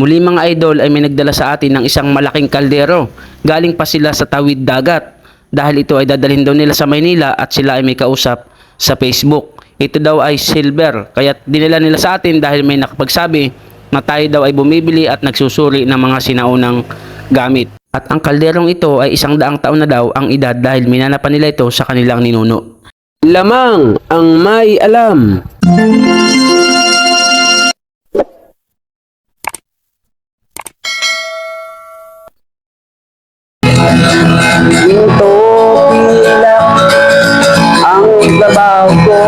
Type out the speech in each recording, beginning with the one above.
Muli mga idol ay may nagdala sa atin ng isang malaking kaldero. Galing pa sila sa tawid dagat dahil ito ay dadalhin daw nila sa Maynila at sila ay may kausap sa Facebook. Ito daw ay silver kaya dinala nila sa atin dahil may nakapagsabi na tayo daw ay bumibili at nagsusuri ng mga sinaunang gamit. At ang kalderong ito ay 100 taon na daw ang edad dahil minanapan nila ito sa kanilang ninuno. Lamang ang may alam. Ito pilak ang ibabaw ko.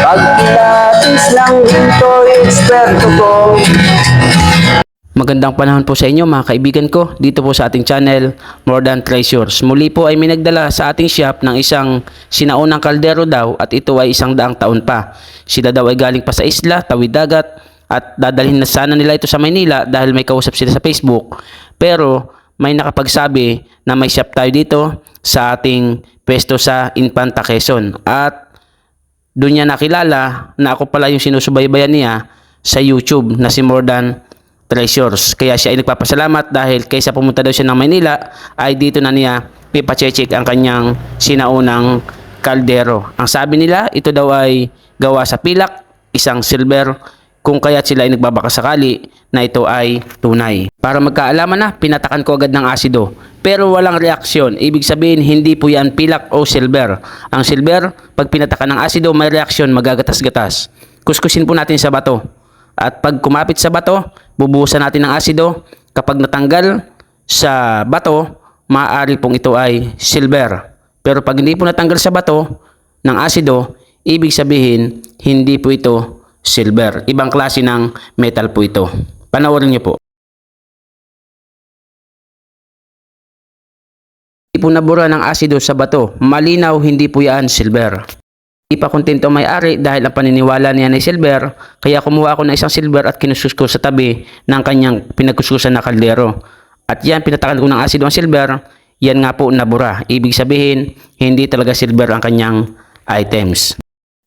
Pag pilates lang ito, eksperto ko. Magandang panahon po sa inyo mga kaibigan ko dito po sa ating channel More Than Treasures. Muli po ay may nagdala sa ating shop ng isang sinaunang kaldero daw at ito ay 100 taon pa. Sila daw ay galing pa sa isla, tawid dagat at dadalhin na sana nila ito sa Maynila dahil may kausap sila sa Facebook. Pero may nakapagsabi na may shop tayo dito sa ating pwesto sa Infanta, Quezon. At doon niya nakilala na ako pala yung sinusubaybayan niya sa YouTube na si More Than Treasures. Kaya siya ay nagpapasalamat dahil kaysa pumunta daw siya ng Maynila ay dito na niya pipacheck ang kanyang sinaunang kaldero. Ang sabi nila ito daw ay gawa sa pilak, isang silver, kung kaya't sila ay nagbabakasakali na ito ay tunay. Para magkaalaman na, pinatakan ko agad ng asido. Pero walang reaksyon. Ibig sabihin, hindi po yan pilak o silver. Ang silver, pag pinatakan ng asido, may reaksyon, magagatas-gatas. Kuskusin po natin sa bato. At pag kumapit sa bato, bubuhusan natin ng asido. Kapag natanggal sa bato, maaari pong ito ay silver. Pero pag hindi po natanggal sa bato ng asido, ibig sabihin, hindi po ito silver. Ibang klase ng metal po ito. Panoorin niyo po. Hindi po nabura ng asido sa bato. Malinaw, hindi po yan silver. Hindi pa kontento may-ari dahil ang paniniwala niya ay silver, kaya kumuha ako ng isang silver at kinuskus ko sa tabi ng kanyang pinagkuskusan na kaldero. At yan, pinatakan ko ng asido ang silver, yan nga po nabura. Ibig sabihin, hindi talaga silver ang kanyang items.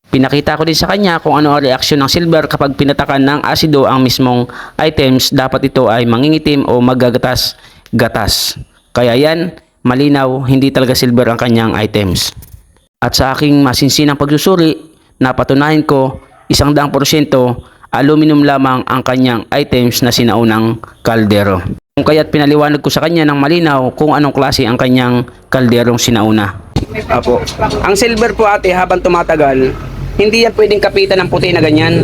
Pinakita ko din sa kanya kung ano ang reaksyon ng silver kapag pinatakan ng asido ang mismong items. Dapat ito ay mangingitim o magagatas-gatas. Kaya yan, malinaw, hindi talaga silver ang kanyang items. At sa aking masinsinang pagsusuri, napatunayan ko 100% aluminum lamang ang kanyang items na sinaunang kaldero. Kung kaya't pinaliwanag ko sa kanya ng malinaw kung anong klase ang kanyang kalderong sinauna. Apo. Ang silver po ate habang tumatagal, hindi yan pwedeng kapitan ng puti na ganyan.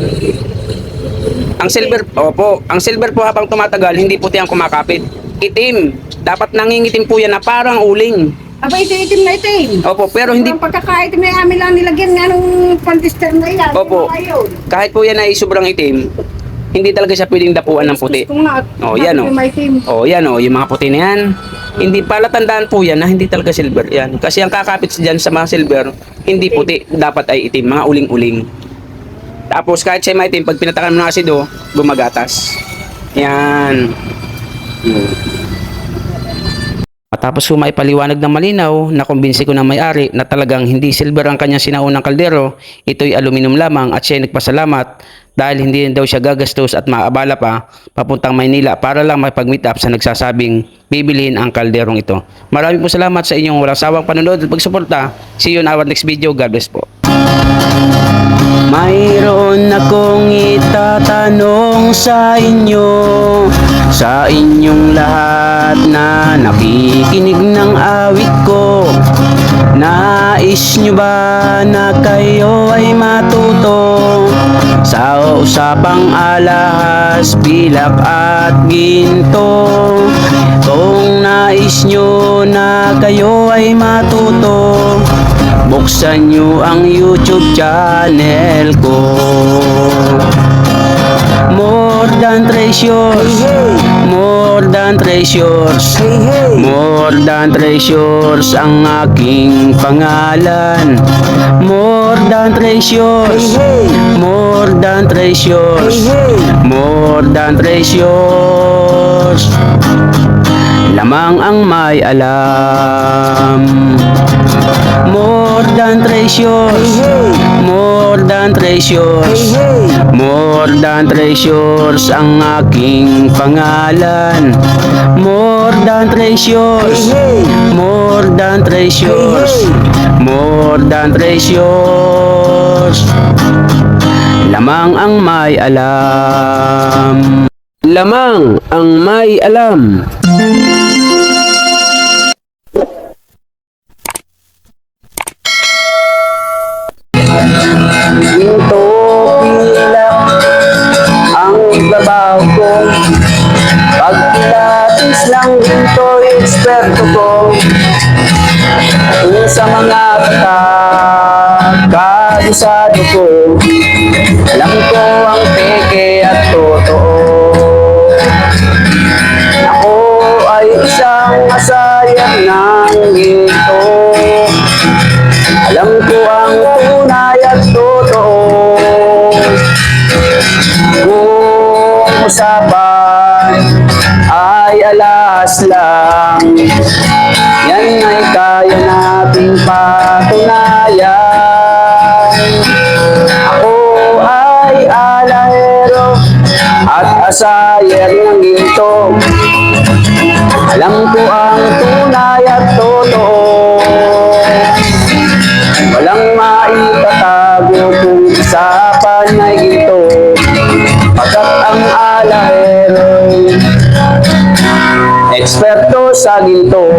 Ang silver, opo, ang silver po habang tumatagal, hindi puti ang kumakapit. Itim. Dapat nangingitim po yan na parang uling. Aba, itim na itim. Opo, pero hindi... Ang pagkakaitim na amin lang nilagyan nga nung pantister na yan. Opo, kahit po yan ay sobrang itim, hindi talaga siya pwedeng dapuan ng puti. Oh, yan o. Oh, yan o, yung mga puti na yan. Hindi pala tandaan po yan na hindi talaga silver yan. Kasi ang kakapit dyan sa mga silver, hindi puti, dapat ay itim, mga uling-uling. Tapos kahit siya maitim, pag pinatakan mo ng asido, gumagatas. Yan. Matapos ko maipaliwanag ng malinaw, nakumbinsi ko ng may-ari na talagang hindi silver ang kanyang sinaunang kaldero, ito'y aluminum lamang at siya ay nagpasalamat dahil hindi daw siya gagastos at maabala pa papuntang Maynila para lang makipag-meet up sa nagsasabing bibilihin ang kalderong ito. Maraming po salamat sa inyong walang sawang panonood at pagsuporta. See you in our next video. God bless po. Mayroon akong itatanong sa inyo, sa inyong lahat na nakikinig ng awit ko. Nais nyo ba na kayo ay matuto sa usapang alahas, pilak at ginto? Kung nais nyo na kayo ay matuto, buksan nyo ang YouTube channel ko. More Than Treasures, More Than Treasures, More Than Treasures ang aking pangalan. More Than Treasures, More Than Treasures, More Than Treasures. Lamang ang may alam. More than treasures, more than treasures, more than treasures ang aking pangalan. More than treasures, more than treasures, more than treasures. Lamang ang may alam. Lamang ang may alam. Ginto pilak ang trabaho ko. Pagpilatis ng ginto, eksperto ko. Kung sa mga kabisado ko, alam ko ang peke at totoo. Ako ay isang masayang ng ginto. Alam ko ang tunay at totoo. Kung usapan ay alas lang, yan ay kaya nating patunayan. Ako ay alahero at asayer ng ginto. Alam ko ang tunay at totoo. Walang maitatago kung usapan ay ginto. Pagkat ang alahero'y eksperto sa ginto.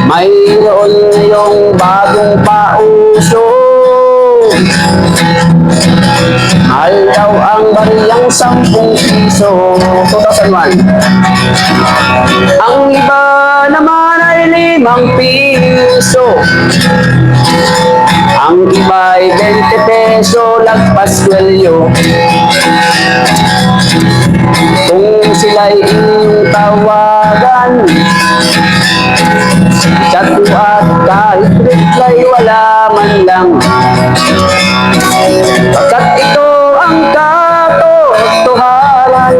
Mayroon ngayong bagong pauso. Mahal daw ang bariyang 10 piso. 2001. Ang iba naman ay 5 piso. Ang iba ay 20 peso, lagpas kwelyo. Kung sila'y inyong tawagan, chat at kahit reply, wala man lang. Pagkat ito ang katotohanan.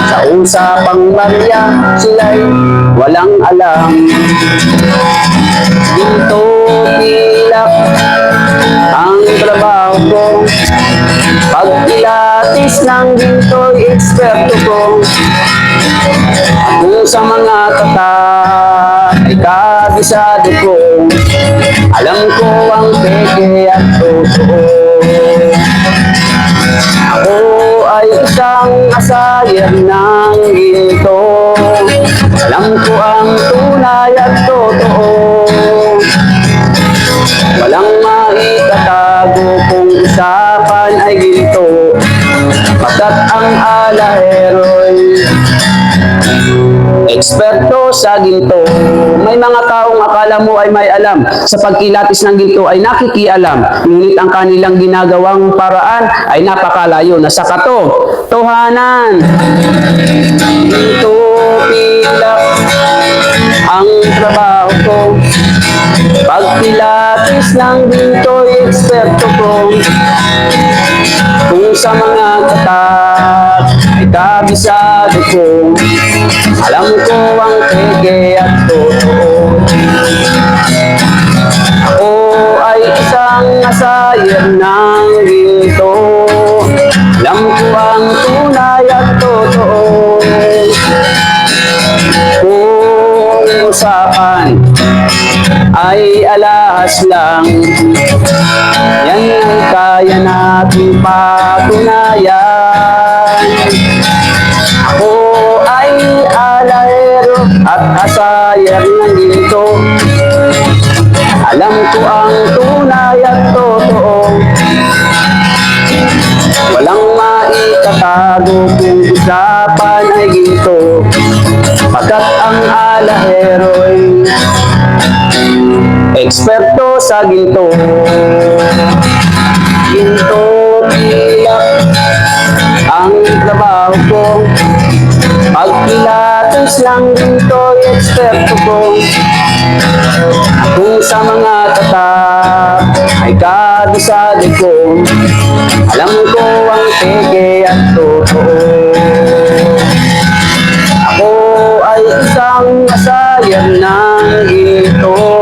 Sa usapang barya, sila'y walang alam. Ginto pilak ang trabaho ko. Pagpilatis ng ginto, eksperto ko. Kung sa mga ay kabisado ko, alam ko ang peke at totoo. Ako ay isang asayer ng ginto. Alam ko ang tunay at totoo. Walang maitatago kung usapan ay ginto. Pagkat ang alahero'y eksperto sa ginto. May mga taong akala mo ay may alam sa pagkilatis ng ginto ay nakikialam, ngunit ang kanilang ginagawang paraan ay napakalayo na sa katotohanan. Ginto pilak ang trabaho ko. Pagpilatis ng ginto, eksperto ko. Kung sa mga ay kabisado ko, alam ko ang peke at totoo. Ako ay isang asayer ng ginto. Alam ko ang tunay at totoo. Kung usapan ay alahas lang, yan ay kaya nating patunayan. Ako ay alahero at asayer ng ginto. Alam ko ang tunay at totoo. Walang maitatago kung usapan ay ginto. Pagkat ang alahero'y eksperto sa ginto. Ginto pilak ang trabaho ko. Pagpilatis ng ginto, eksperto ko. Kung sa mga ay kabisado ko, alam ko ang peke at totoo. Ako ay isang ang masayang ng ginto.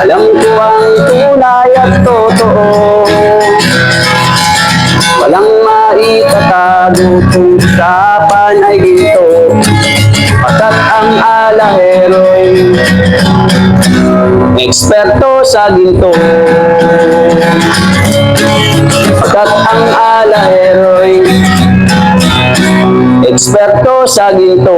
Alam ko ang tunay at totoo. Walang maitatago kung usapan ay ginto. Pagkat ang alahero'y eksperto sa ginto. Pagkat ang alahero'y eksperto sa ginto.